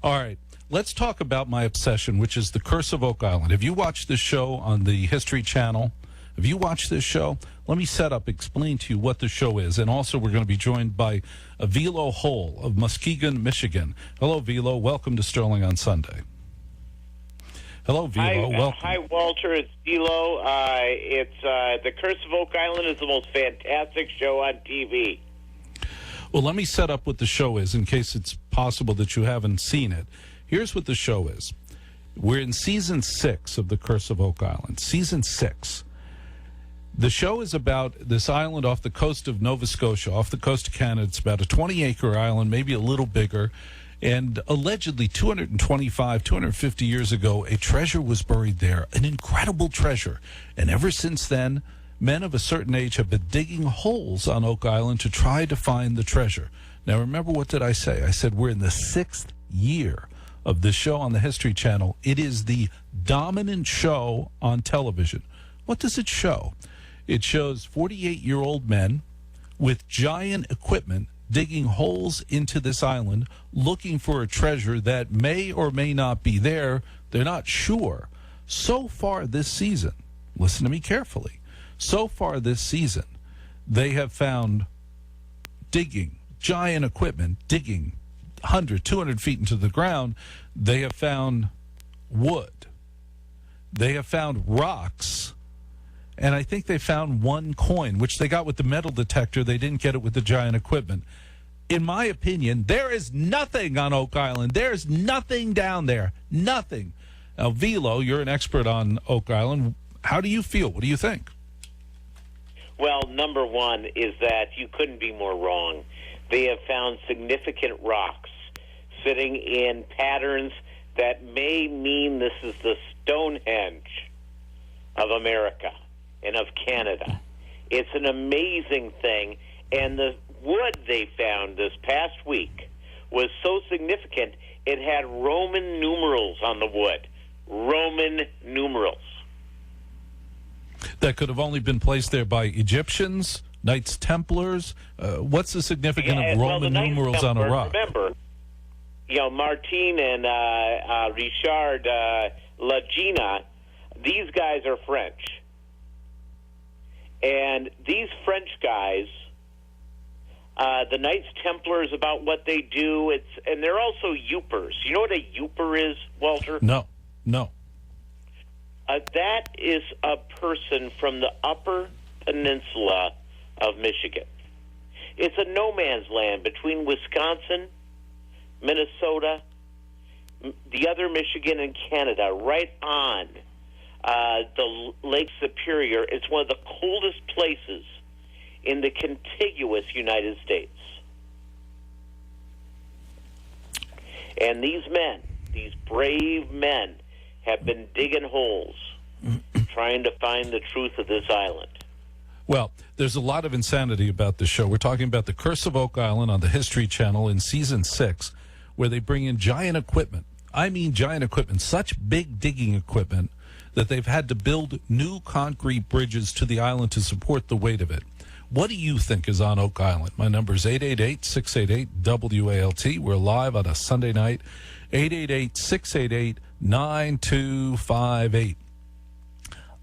All right. Let's talk about my obsession, which is The Curse of Oak Island. Have you watched this show on the History Channel? Have you watched this show? Let me explain to you what the show is. And also, we're going to be joined by Velo Houle of Muskegon, Michigan. Hello, Velo. Welcome to Sterling on Sunday. Hello, Velo. Welcome. Hi, Walter. It's Velo. The Curse of Oak Island is the most fantastic show on TV. Well, let me set up what the show is in case it's possible that you haven't seen it. Here's what the show is. We're in Season 6 of The Curse of Oak Island. Season 6. The show is about this island off the coast of Nova Scotia, off the coast of Canada. It's about a 20-acre island, maybe a little bigger. And allegedly 250 years ago, a treasure was buried there, an incredible treasure. And ever since then, men of a certain age have been digging holes on Oak Island to try to find the treasure. Now, remember, what did I say? I said we're in the 6th year of this show on the History Channel. It is the dominant show on television. What does it show? It shows 48-year-old men with giant equipment digging holes into this island, looking for a treasure that may or may not be there. They're not sure. So far this season, listen to me carefully, so far this season, they have found giant equipment, digging 100, 200 feet into the ground. They have found wood. They have found rocks. And I think they found one coin, which they got with the metal detector. They didn't get it with the giant equipment. In my opinion, there is nothing on Oak Island. There's nothing down there. Nothing. Now, Velo, you're an expert on Oak Island. How do you feel? What do you think? Well, number one is that you couldn't be more wrong. They have found significant rocks sitting in patterns that may mean this is the Stonehenge of America and of Canada. It's an amazing thing, and the wood they found this past week was so significant it had Roman numerals on the wood. Roman numerals. That could have only been placed there by Egyptians, Knights Templars. What's the significance of Roman numerals on a rock? Remember, Martin and Richard Lagina, these guys are French. And these French guys, the Knights Templars, about what they do, and they're also Yoopers. You know what a Yooper is, Walter? No. That is a person from the Upper Peninsula of Michigan. It's a no man's land between Wisconsin, Minnesota, the other Michigan, and Canada, right on the Lake Superior. It's one of the coldest places in the contiguous United States. And these men, these brave men, have been digging holes trying to find the truth of this island. Well, there's a lot of insanity about this show. We're talking about The Curse of Oak Island on the History Channel in Season 6, where they bring in giant equipment. I mean giant equipment, such big digging equipment that they've had to build new concrete bridges to the island to support the weight of it. What do you think is on Oak Island? My number is 888-688-WALT. We're live on a Sunday night, 888-688-9258.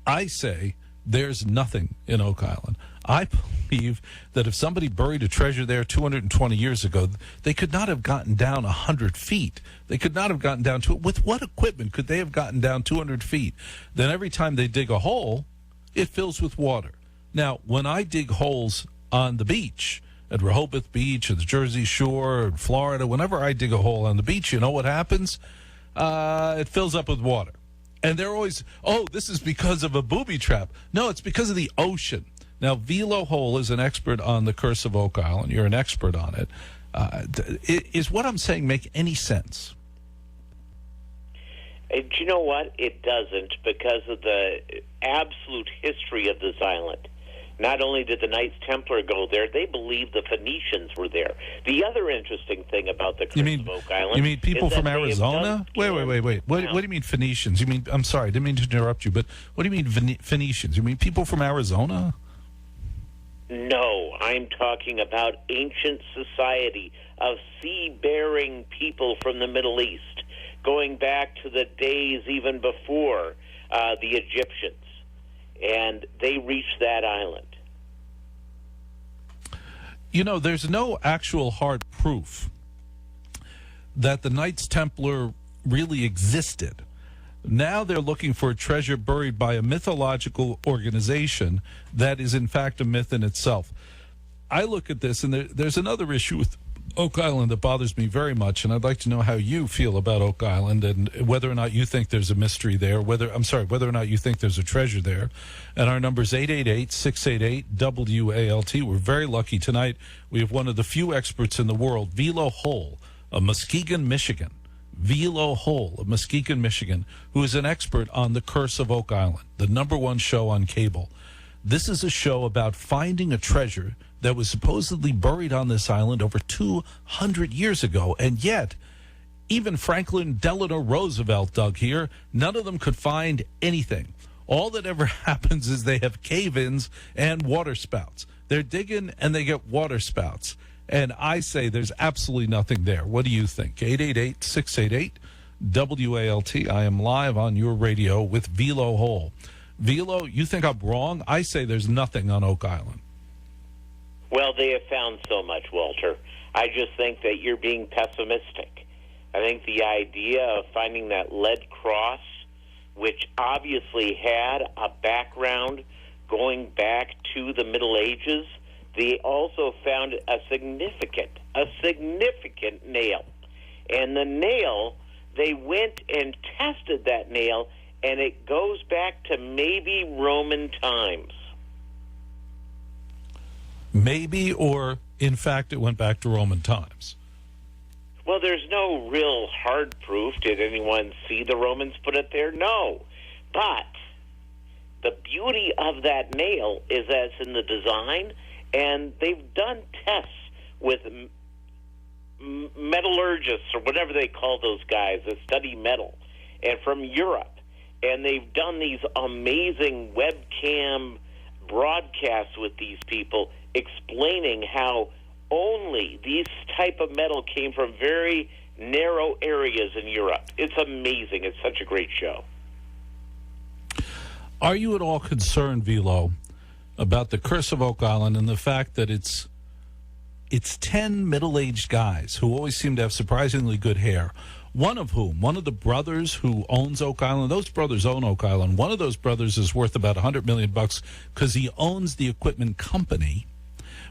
I say there's nothing in Oak Island. I believe that if somebody buried a treasure there 220 years ago, they could not have gotten down 100 feet. They could not have gotten down to it. With what equipment could they have gotten down 200 feet? Then every time they dig a hole, it fills with water. Now, when I dig holes on the beach, at Rehoboth Beach, or the Jersey Shore, or Florida, whenever I dig a hole on the beach, you know what happens? It fills up with water. And they're always, this is because of a booby trap. No, it's because of the ocean. Now, Velo Houle is an expert on The Curse of Oak Island. You're an expert on it. Is what I'm saying make any sense? Do you know what? It doesn't, because of the absolute history of this island. Not only did the Knights Templar go there, they believed the Phoenicians were there. The other interesting thing about the Curse of Oak Island... You mean people from Arizona? Wait. What do you mean Phoenicians? You mean, I'm sorry, I didn't mean to interrupt you, but what do you mean Phoenicians? You mean people from Arizona? No, I'm talking about ancient society of sea-bearing people from the Middle East, going back to the days even before the Egyptians, and they reached that island. You know, there's no actual hard proof that the Knights Templar really existed. Now they're looking for a treasure buried by a mythological organization that is, in fact, a myth in itself. I look at this, and there's another issue with Oak Island that bothers me very much, and I'd like to know how you feel about Oak Island and whether or not you think there's a mystery there, whether or not you think there's a treasure there. And our number is 888-688-WALT. We're very lucky tonight. We have one of the few experts in the world, Velo Houle of Muskegon, Michigan. Velo Houle of Muskegon, Michigan, who is an expert on The Curse of Oak Island, the #1 show on cable. This is a show about finding a treasure that was supposedly buried on this island over 200 years ago, and yet even Franklin Delano Roosevelt dug here. None of them could find anything. All that ever happens is they have cave-ins and water spouts. They're digging and they get water spouts. And I say there's absolutely nothing there. What do you think? 888-688-WALT. I am live on your radio with Velo Houle. Velo, you think I'm wrong? I say there's nothing on Oak Island. Well, they have found so much, Walter. I just think that you're being pessimistic. I think the idea of finding that lead cross, which obviously had a background going back to the Middle Ages, they also found a significant nail. And the nail, they went and tested that nail, and it goes back to maybe Roman times. Maybe, or in fact, it went back to Roman times. Well, there's no real hard proof. Did anyone see the Romans put it there? No. But the beauty of that nail is that it's in the design, and they've done tests with metallurgists, or whatever they call those guys that study metal, and from Europe. And they've done these amazing webcam broadcasts with these people explaining how only these type of metal came from very narrow areas in Europe. It's amazing. It's such a great show. Are you at all concerned, Velo, about the Curse of Oak Island and the fact that it's 10 middle-aged guys who always seem to have surprisingly good hair, one of the brothers who owns Oak Island, those brothers own Oak Island, one of those brothers is worth about $100 million because he owns the equipment company,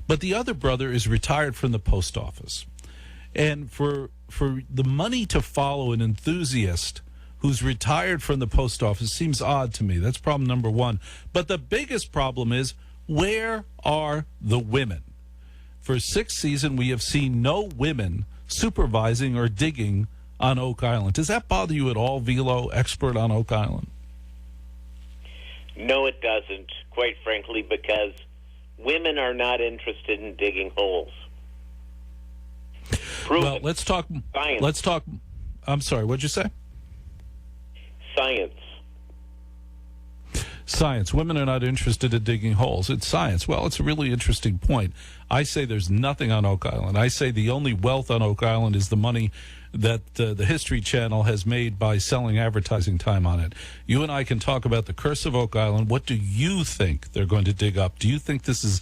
but the other brother is retired from the post office. And for the money to follow an enthusiast who's retired from the post office seems odd to me. That's problem number one. But the biggest problem is, where are the women? For 6th season, we have seen no women supervising or digging on Oak Island. Does that bother you at all, Velo, expert on Oak Island? No, it doesn't, quite frankly, because women are not interested in digging holes. Well, let's talk. Science. Let's talk. I'm sorry, what'd you say? Science. Science. Women are not interested in digging holes. It's science. Well, it's a really interesting point. I say there's nothing on Oak Island. I say the only wealth on Oak Island is the money that the History Channel has made by selling advertising time on it. You and I can talk about the Curse of Oak Island. What do you think they're going to dig up? Do you think this is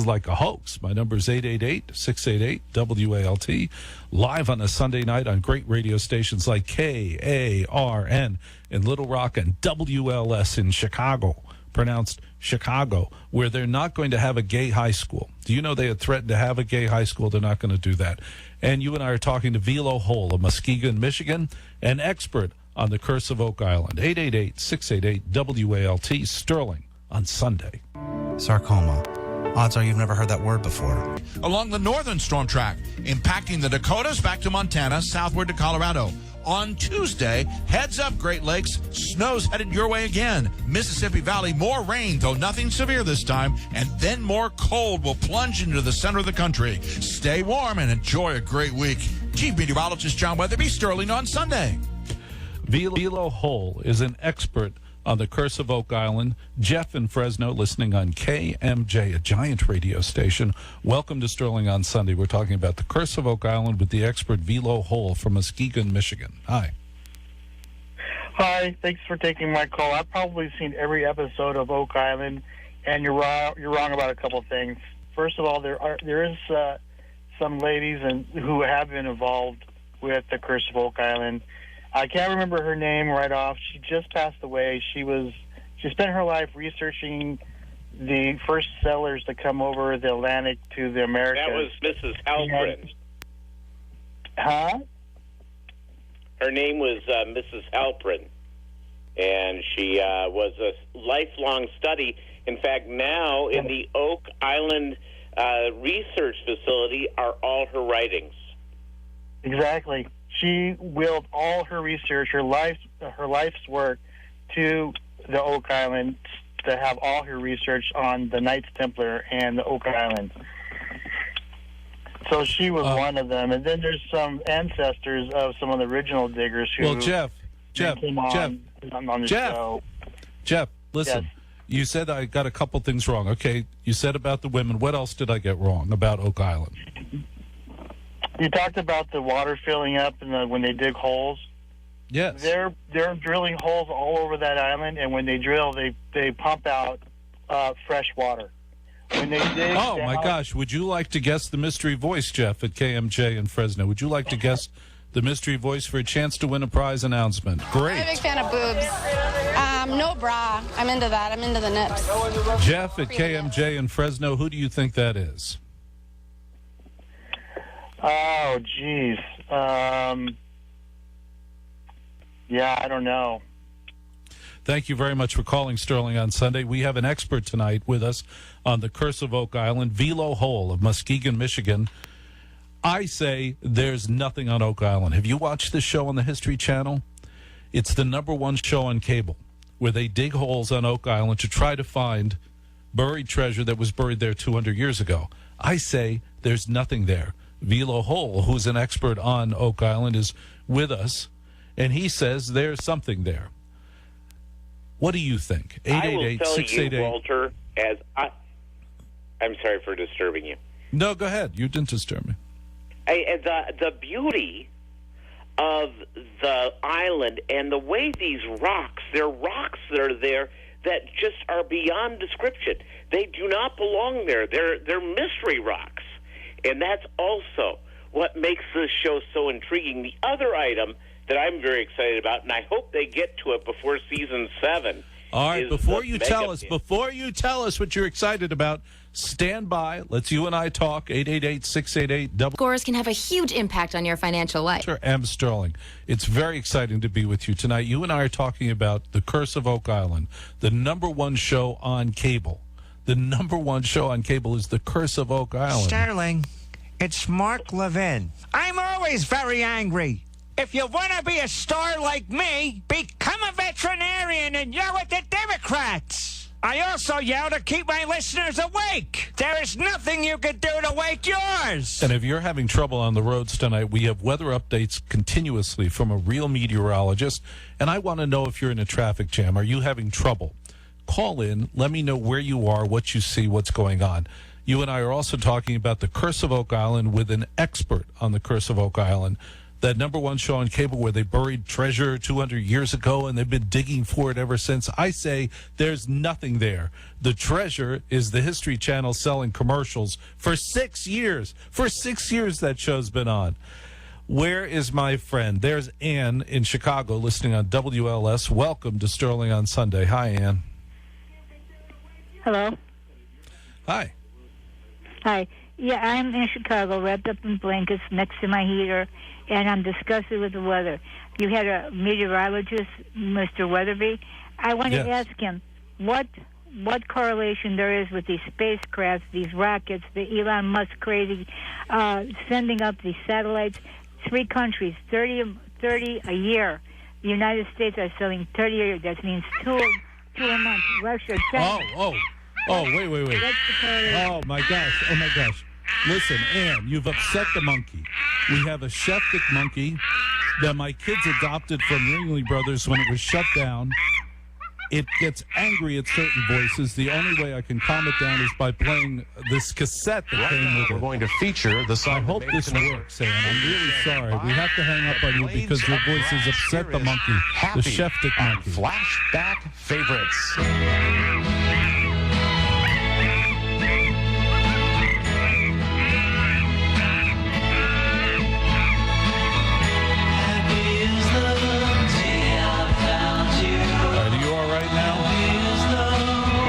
like a hoax? My number is 888-688-WALT. Live on a Sunday night on great radio stations like KARN in Little Rock and WLS in Chicago, pronounced Chicago, where they're not going to have a gay high school. Do you know they had threatened to have a gay high school? They're not going to do that. And you and I are talking to Velo Houle of Muskegon, Michigan, an expert on the Curse of Oak Island. 888-688-WALT, Sterling on Sunday. Sarcoma. Odds are you've never heard that word before. Along the northern storm track, impacting the Dakotas back to Montana, southward to Colorado. On Tuesday, heads up, Great Lakes. Snow's headed your way again. Mississippi Valley, more rain, though nothing severe this time. And then more cold will plunge into the center of the country. Stay warm and enjoy a great week. Chief Meteorologist John Weatherby, Sterling on Sunday. Velo Houle is an expert on the Curse of Oak Island. Jeff in Fresno, listening on KMJ, a giant radio station. Welcome to Sterling on Sunday. We're talking about the Curse of Oak Island with the expert Velo, Houle from Muskegon, Michigan. Hi. Hi, thanks for taking my call. I've probably seen every episode of Oak Island, and you're wrong about a couple of things. First of all, there is some ladies who have been involved with the Curse of Oak Island. I can't remember her name right off. She just passed away. She spent her life researching the first settlers to come over the Atlantic to the Americas. That was Mrs. Halprin. Huh? Her name was Mrs. Halprin, and she was a lifelong study. In fact, now in the Oak Island research facility are all her writings. Exactly. She willed all her research, her life's work, to the Oak Island to have all her research on the Knights Templar and the Oak Island. So she was one of them. And then there's some ancestors of some of the original diggers who came on the show. Jeff, listen. Yes. You said I got a couple things wrong. Okay, you said about the women. What else did I get wrong about Oak Island? You talked about the water filling up when they dig holes. Yes. They're drilling holes all over that island, and when they drill, they pump out fresh water. When they dig my gosh. Would you like to guess the mystery voice, Jeff, at KMJ in Fresno? Would you like to guess the mystery voice for a chance to win a prize announcement? Great. I'm a big fan of boobs. No bra. I'm into that. I'm into the nips. Jeff at KMJ in Fresno, who do you think that is? Oh, geez. Yeah, I don't know. Thank you very much for calling Sterling on Sunday. We have an expert tonight with us on the Curse of Oak Island, Velo Houle of Muskegon, Michigan. I say there's nothing on Oak Island. Have you watched this show on the History Channel? It's the #1 show on cable, where they dig holes on Oak Island to try to find buried treasure that was buried there 200 years ago. I say there's nothing there. Velo Houle, who's an expert on Oak Island, is with us, and he says there's something there. What do you think? 888-688. Walter, I'm sorry for disturbing you. No, go ahead. You didn't disturb me. The beauty of the island and the way these rocks, there are rocks that are there that just are beyond description. They do not belong there. They're mystery rocks. And that's also what makes this show so intriguing. The other item that I'm very excited about, and I hope they get to it before season 7. All right, before you tell us what you're excited about, stand by. Let's you and I talk. 888-688. Scores can have a huge impact on your financial life. M. Sterling, it's very exciting to be with you tonight. You and I are talking about The Curse of Oak Island, the #1 show on cable. The #1 show on cable is The Curse of Oak Island. Sterling, it's Mark Levin. I'm always very angry. If you want to be a star like me, become a veterinarian and yell at the Democrats. I also yell to keep my listeners awake. There is nothing you can do to wake yours. And if you're having trouble on the roads tonight, we have weather updates continuously from a real meteorologist. And I want to know if you're in a traffic jam. Are you having trouble? Call in. Let me know where you are, what you see, what's going on. You and I are also talking about the Curse of Oak Island with an expert on the Curse of Oak Island. That #1 show on cable where they buried treasure 200 years ago and they've been digging for it ever since. I say there's nothing there. The treasure is the History Channel selling commercials for 6 years. For 6 years that show's been on. Where is my friend? There's Ann in Chicago listening on WLS. Welcome to Sterling on Sunday. Hi, Ann. Hello. Hi. Hi. Yeah, I'm in Chicago, wrapped up in blankets next to my heater, and I'm disgusted with the weather. You had a meteorologist, Mr. Weatherby. I want to ask him what correlation there is with these spacecrafts, these rockets, the Elon Musk crazy, sending up these satellites. 3 countries, 30 a year. The United States are selling 30 a year. That means two a month. Russia, China. Wait. Oh, my gosh. Listen, Ann, you've upset the monkey. We have a Sheftik monkey that my kids adopted from Ringley Brothers when it was shut down. it gets angry at certain voices. The only way I can calm it down is by playing this cassette that came with it. We're going to feature the song. I hope this works, Sam. I'm really sorry. We have to hang up on you because your voice has upset the monkey, the Sheftik monkey. Flashback favorites.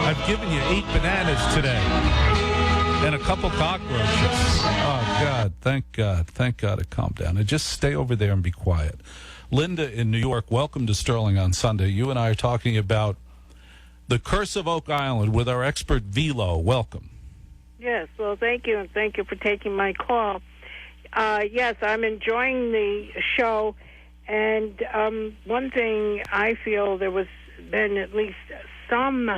I've given you 8 bananas today and a couple cockroaches. Oh, God. Thank God. Thank God it calmed down. And just stay over there and be quiet. Linda in New York, welcome to Sterling on Sunday. You and I are talking about the curse of Oak Island with our expert Velo. Welcome. Yes, well, thank you, and thank you for taking my call. Yes, I'm enjoying the show, and one thing I feel there was been at least some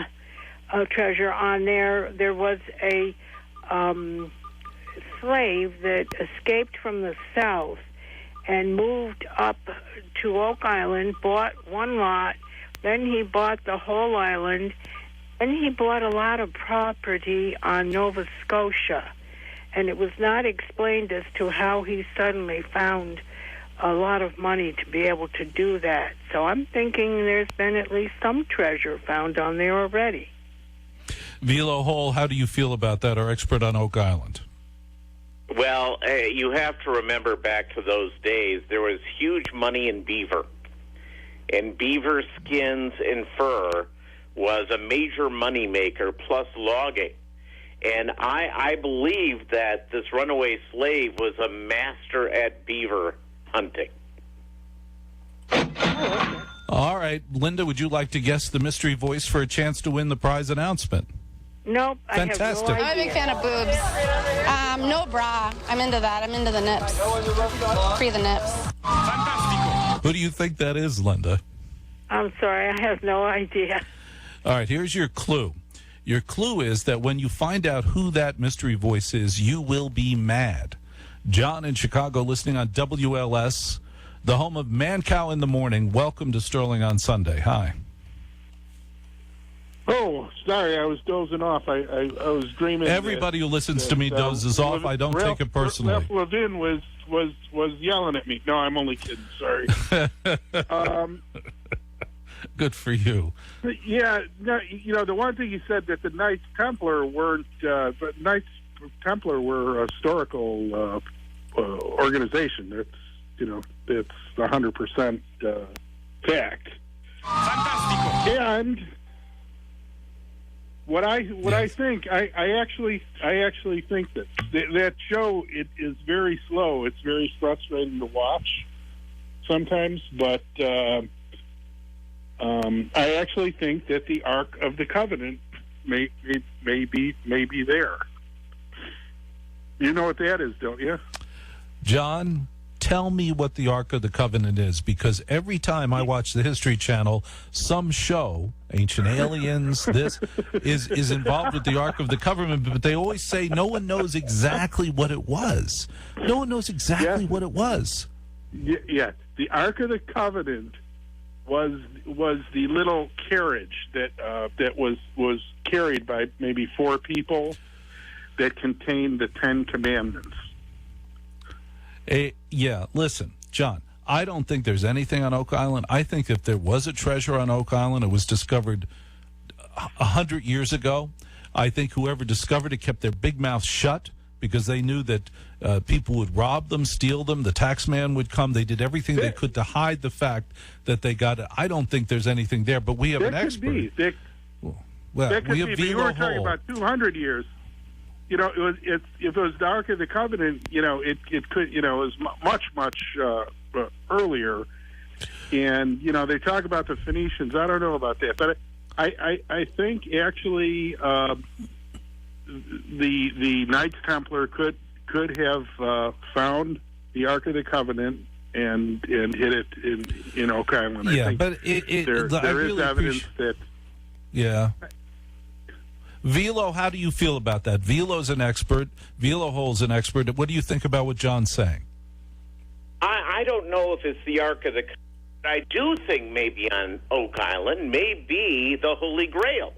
treasure on there. There was a slave that escaped from the South and moved up to Oak Island, bought one lot, then he bought the whole island, and he bought a lot of property on Nova Scotia. And it was not explained as to how he suddenly found a lot of money to be able to do that. So I'm thinking there's been at least some treasure found on there already. Velo Houle, how do you feel about that, our expert on Oak Island? Well, you have to remember back to those days, there was huge money in beaver. And beaver skins and fur was a major moneymaker, plus logging. And I believe that this runaway slave was a master at beaver hunting. All right. Linda, would you like to guess the mystery voice for a chance to win the prize announcement? Nope. Fantastic. I have no idea. I'm a big fan of boobs. No bra. I'm into that. I'm into the nips. Free the nips. Who do you think that is, Linda? I'm sorry. I have no idea. All right. Here's your clue. Your clue is that when you find out who that mystery voice is, you will be mad. John in Chicago listening on WLS, the home of Man Cow in the Morning. Welcome to Sterling on Sunday. Hi. Oh, sorry, I was dozing off. I was dreaming. Everybody who listens to me dozes off. I don't take it personally. Ralph Levin was yelling at me. No, I'm only kidding. Sorry. Good for you. Yeah, no, the one thing you said that the Knights Templar weren't, but Knights Templar were a historical organization. That's 100% fact. Fantastico. And what I think, I actually think that show it is very slow. It's very frustrating to watch sometimes, but I actually think that the Ark of the Covenant may be there. You know what that is, don't you? John, tell me what the Ark of the Covenant is, because every time I watch the History Channel, some show, Ancient Aliens, this, is involved with the Ark of the Covenant, but they always say no one knows exactly what it was. No one knows exactly what it was. Yeah, the Ark of the Covenant was the little carriage that was carried by maybe 4 people that contained the 10 Commandments. Yeah, listen, John, I don't think there's anything on Oak Island. I think if there was a treasure on Oak Island, it was discovered 100 years ago. I think whoever discovered it kept their big mouth shut because they knew that people would rob them, steal them, the tax man would come. They did everything they could to hide the fact that they got it. I don't think there's anything there, but we have an expert. Well, that could we have be. But you were talking about 200 years. If it was the Ark of the Covenant, it could, it was much earlier. And, they talk about the Phoenicians. I don't know about that. But I think actually the Knights Templar could have found the Ark of the Covenant and hid it in Oak Island. Yeah, I think but there is evidence that... Yeah. Velo, how do you feel about that? Velo's an expert. Velo Houle's an expert. What do you think about what John's saying? I don't know if it's the Ark of the Covenant I do think maybe on Oak Island may be the Holy Grail.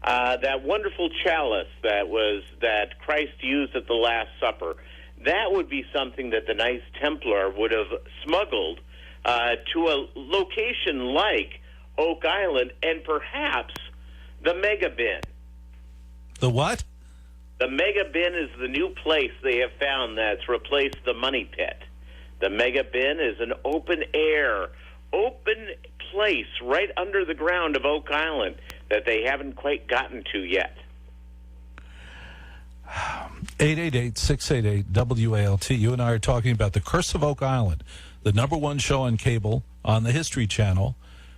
That wonderful chalice that Christ used at the Last Supper. That would be something that the Knights Templar would have smuggled to a location like Oak Island, and perhaps the Mega Bin. The what? The Mega Bin is the new place they have found that's replaced the Money Pit. The Mega Bin is an open place right under the ground of Oak Island that they haven't quite gotten to yet. 888-688-WALT. You and I are talking about The Curse of Oak Island, the #1 show on cable on the History Channel,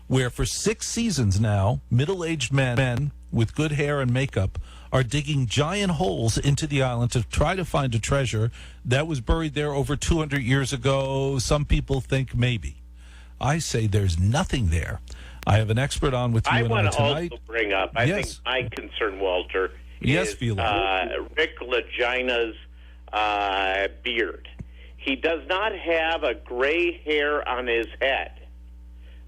where for 6 seasons now, middle-aged men with good hair and makeup are digging giant holes into the island to try to find a treasure that was buried there over 200 years ago. Some people think maybe. I say there's nothing there. I have an expert on with you I and want I to tonight. also bring up, I think my concern, Walter, Yes, is Velo. Rick Legina's beard. He does not have a gray hair on his head,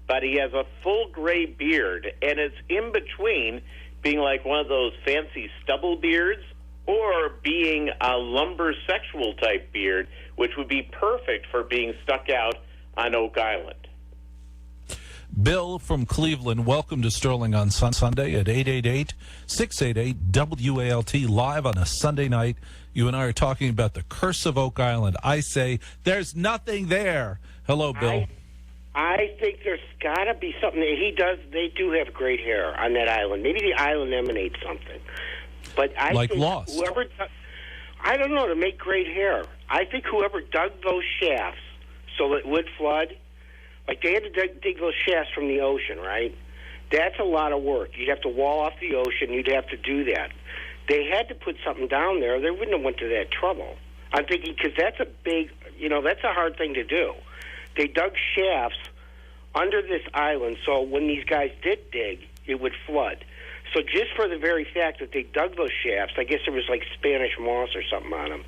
but he has a full gray beard, and it's in between being like one of those fancy stubble beards or being a lumber sexual type beard, which would be perfect for being stuck out on Oak Island. Bill from Cleveland, welcome to Sterling on Sunday at 888-688-WALT, live on a Sunday night. You and I are talking about the Curse of Oak Island. I say there's nothing there. Hello, Bill. I think there's got to be something. They do have great hair on that island. Maybe the island emanates something. But I like think Lost. I don't know, to make great hair. I think whoever dug those shafts so it would flood, like they had to dig those shafts from the ocean, right? That's a lot of work. You'd have to wall off the ocean. You'd have to do that. They had to put something down there. They wouldn't have went to that trouble. I'm thinking, because that's a big, that's a hard thing to do. They dug shafts under this island, so when these guys did dig, it would flood. So just for the very fact that they dug those shafts, I guess there was like Spanish moss or something on them.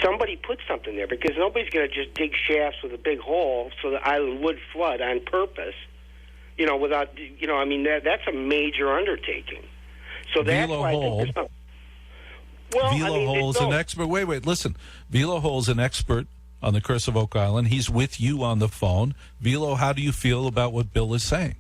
Somebody put something there, because nobody's going to just dig shafts with a big hole so the island would flood on purpose. Without, that's a major undertaking. So that's Velo why I Houle. think there's some. Well, Velo Houle is an expert. Wait, listen. Velo Houle is an expert on the Curse of Oak Island. He's with you on the phone. Velo, how do you feel about what Bill is saying?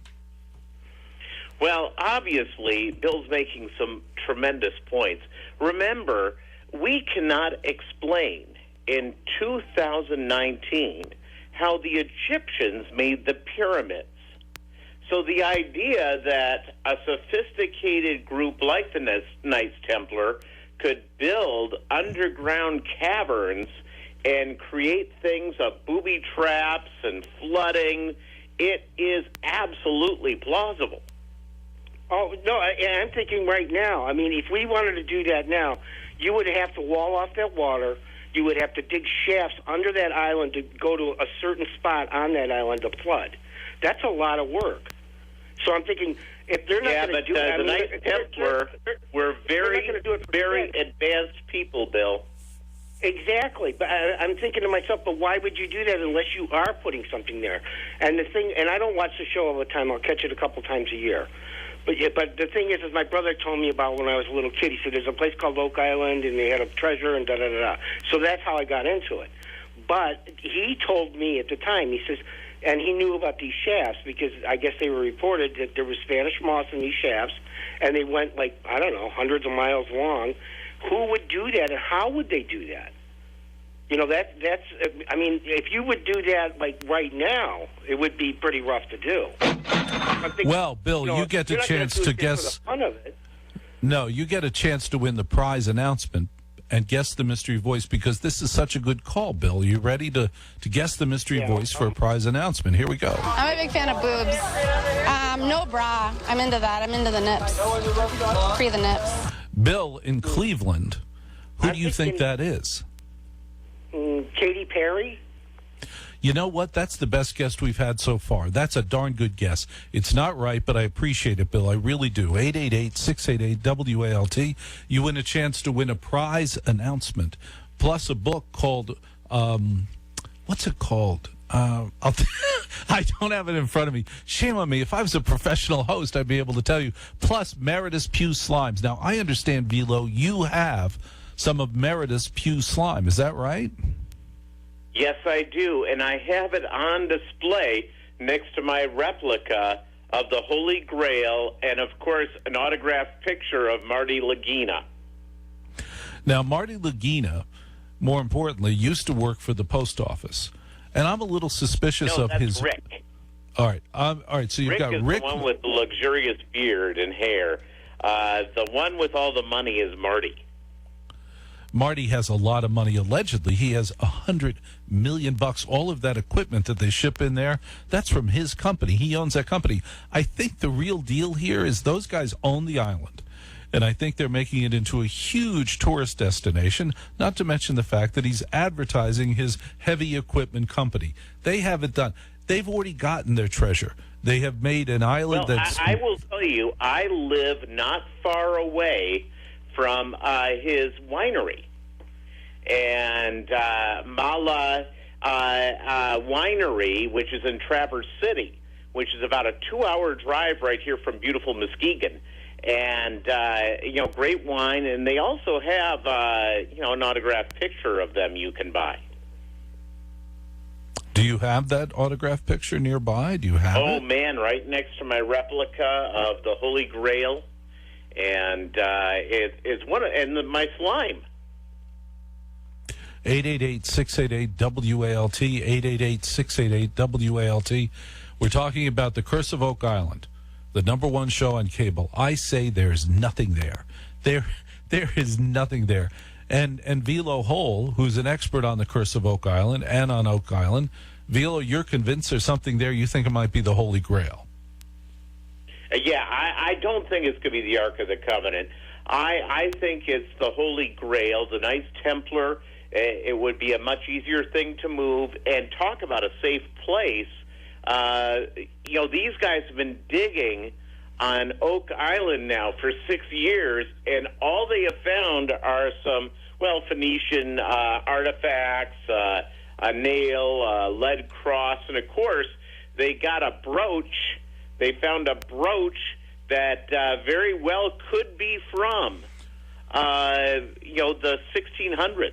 Well, obviously, Bill's making some tremendous points. Remember, we cannot explain in 2019 how the Egyptians made the pyramids. So the idea that a sophisticated group like the Knights Templar could build underground caverns and create things of booby traps and flooding, it is absolutely plausible. Oh, no, I'm thinking right now. I mean, if we wanted to do that now, you would have to wall off that water. You would have to dig shafts under that island to go to a certain spot on that island to flood. That's a lot of work. So I'm thinking, if they're not going to do it... the Knights Templar were very advanced people, Bill. Exactly. But I'm thinking to myself, but why would you do that unless you are putting something there? And I don't watch the show all the time. I'll catch it a couple times a year. But the thing is my brother told me about when I was a little kid. He said there's a place called Oak Island, and they had a treasure, and da-da-da-da. So that's how I got into it. But he told me at the time, he says, and he knew about these shafts because I guess they were reported that there was Spanish moss in these shafts, and they went hundreds of miles long. Who would do that, and how would they do that? That's. I mean, if you would do that right now, it would be pretty rough to do. Well, Bill, you get the chance to guess. For the fun of it. No, you get a chance to win the prize announcement and guess the mystery voice, because this is such a good call, Bill. Are you ready to guess the mystery voice for a prize announcement? Here we go. I'm a big fan of boobs. No bra. I'm into that. I'm into the nips. Free the nips. Bill in Cleveland, who do you think that is? Katy Perry? You know what? That's the best guess we've had so far. That's a darn good guess. It's not right, but I appreciate it, Bill. I really do. 888-688-WALT. You win a chance to win a prize announcement, plus a book called, what's it called? I don't have it in front of me. Shame on me. If I was a professional host, I'd be able to tell you. Plus, Meredith's Pew Slimes. Now, I understand, Velo, you have some of Meredith's Pew Slime. Is that right? Yes, I do, and I have it on display next to my replica of the Holy Grail and, of course, an autographed picture of Marty Lagina. Now, Marty Lagina, more importantly, used to work for the post office. And I'm a little suspicious of that's his... Rick. All right, so you've got is Rick... the one with the luxurious beard and hair. The one with all the money is Marty. Marty has a lot of money, allegedly. He has $100 million. All of that equipment that they ship in there, that's from his company. He owns that company. I think the real deal here is those guys own the island. And I think they're making it into a huge tourist destination, not to mention the fact that he's advertising his heavy equipment company. They have it done. They've already gotten their treasure. They have made an island that's... I will tell you, I live not far away from his winery. And Mala Winery, which is in Traverse City, which is about a 2-hour drive right here from beautiful Muskegon. And, great wine. And they also have, an autographed picture of them you can buy. Do you have that autographed picture nearby? Do you have it? Oh, man, right next to my replica of the Holy Grail. And it's one of, and my slime. 888-688-WALT, 888-688-WALT. We're talking about the Curse of Oak Island, the #1 show on cable. I say there's nothing there. There is nothing there. And Velo Houle, who's an expert on the Curse of Oak Island and on Oak Island, Velo, you're convinced there's something there. You think it might be the Holy Grail. Yeah, I don't think it's going to be the Ark of the Covenant. I think it's the Holy Grail, the Knights Templar. It would be a much easier thing to move. And talk about a safe place. These guys have been digging on Oak Island now for 6 years, and all they have found are some, Phoenician artifacts, a nail, a lead cross, and of course, they got a brooch. They found a brooch that very well could be from, the 1600s.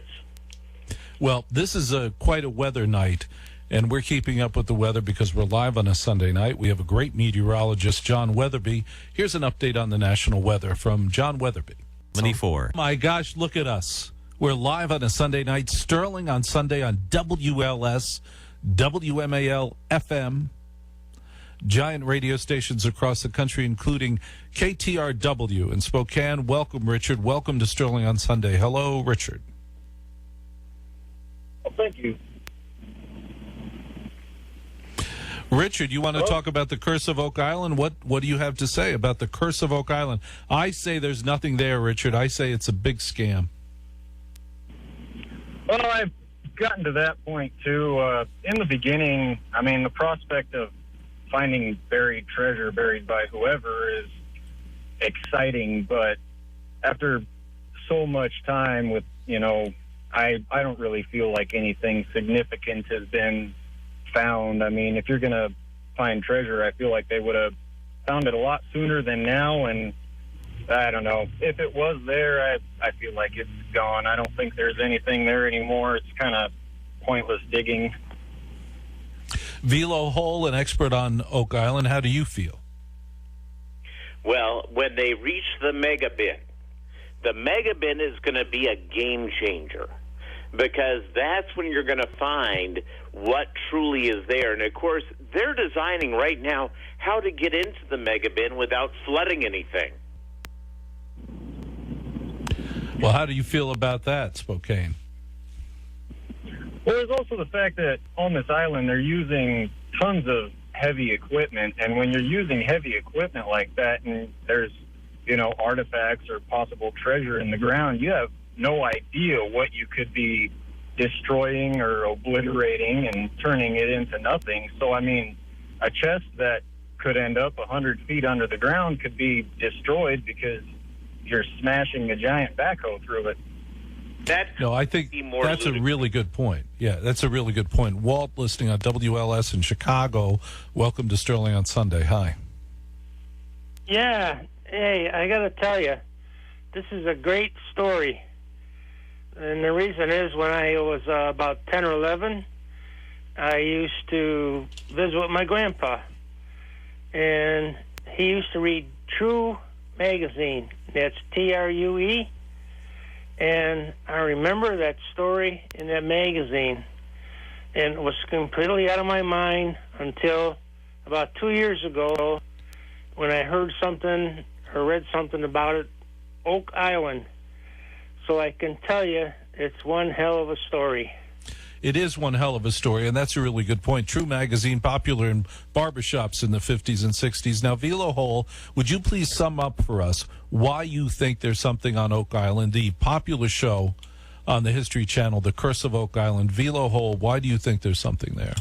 Well, this is quite a weather night, and we're keeping up with the weather because we're live on a Sunday night. We have a great meteorologist, John Weatherby. Here's an update on the national weather from John Weatherby. 24. My gosh, look at us. We're live on a Sunday night. Sterling on Sunday on WLS, WMAL FM, giant radio stations across the country, including KTRW in Spokane. Welcome, Richard. Welcome to Sterling on Sunday. Hello, Richard. Well, thank you. Richard, you want to talk about the Curse of Oak Island? What do you have to say about the Curse of Oak Island? I say there's nothing there, Richard. I say it's a big scam. Well, I've gotten to that point, too. In the beginning, the prospect of finding buried treasure buried by whoever is exciting, but after so much time with, I don't really feel like anything significant has been found. If you're going to find treasure, I feel like they would have found it a lot sooner than now, and I don't know. If it was there, I feel like it's gone. I don't think there's anything there anymore. It's kind of pointless digging. Velo Houle, an expert on Oak Island, how do you feel? Well, when they reach the mega bin is going to be a game changer, because that's when you're going to find what truly is there. And, of course, they're designing right now how to get into the mega bin without flooding anything. Well, how do you feel about that, Spokane? Well, there's also the fact that on this island they're using tons of heavy equipment, and when you're using heavy equipment like that and there's, artifacts or possible treasure in the ground, you have no idea what you could be destroying or obliterating and turning it into nothing. So, a chest that could end up 100 feet under the ground could be destroyed because you're smashing a giant backhoe through it. No, I think more that's a really good point. Yeah, that's a really good point. Walt, listening on WLS in Chicago. Welcome to Sterling on Sunday. Hi. Yeah. Hey, I got to tell you, this is a great story. And the reason is when I was about 10 or 11, I used to visit with my grandpa. And he used to read True magazine. That's True. And I remember that story in that magazine. And it was completely out of my mind until about 2 years ago when I heard something or read something about it, Oak Island. So I can tell you it's one hell of a story. It is one hell of a story, and that's a really good point. True magazine, popular in barbershops in the 50s and 60s. Now, Velo Houle, would you please sum up for us why you think there's something on Oak Island, the popular show on the History Channel, The Curse of Oak Island? Velo Houle, why do you think there's something there?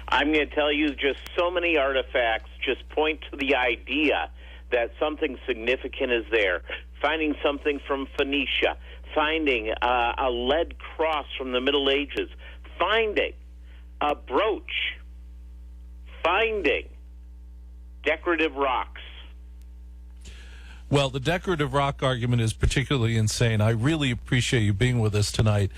I'm going to tell you just so many artifacts just point to the idea that something significant is there. Finding something from Phoenicia, finding a lead cross from the Middle Ages, finding a brooch, finding decorative rocks. Well, the decorative rock argument is particularly insane. I really appreciate you being with us tonight.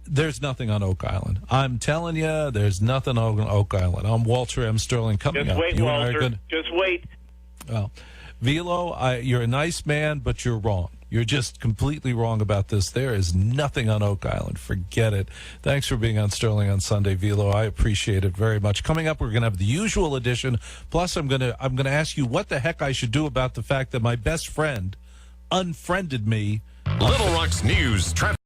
There's nothing on Oak Island. I'm telling you, there's nothing on Oak Island. I'm Walter M. Sterling coming Just up. wait, Walter. Just wait. Well, Velo, you're a nice man, but you're wrong. You're just completely wrong about this. There is nothing on Oak Island. Forget it. Thanks for being on Sterling on Sunday, Velo. I appreciate it very much. Coming up, we're going to have the usual edition. Plus, I'm going to ask you what the heck I should do about the fact that my best friend unfriended me. Little Rock's news, traffic.